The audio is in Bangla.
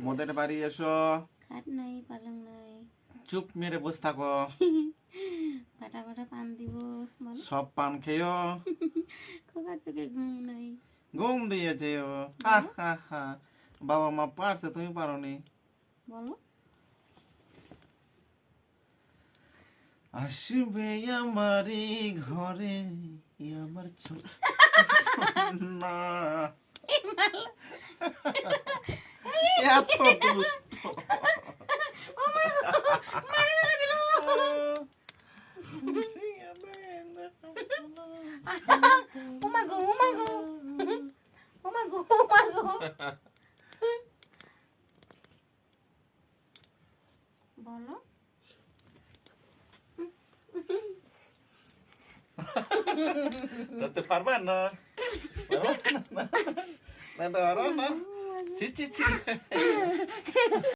মোদের বাড়ি এসো। খাট নাই, পালং নাই। চুপ মেরে বসে থাকো। ফাটা ফাটা পান দিব বলো। সব পান খেয়েও। খোকার চোখে ঘুম নাই। ঘুম দিয়েছে ও। হা হা হা। বাবা মা পারছে, তুমি পারোনি। বলো। আসবে আমারই ঘরে আমার না এত দুষ্ট। ওমাগো ওমাগো ওমাগো ওমাগো। বলো। ধরতে পারবা না? না, পারবা না? ছি ছি ছি।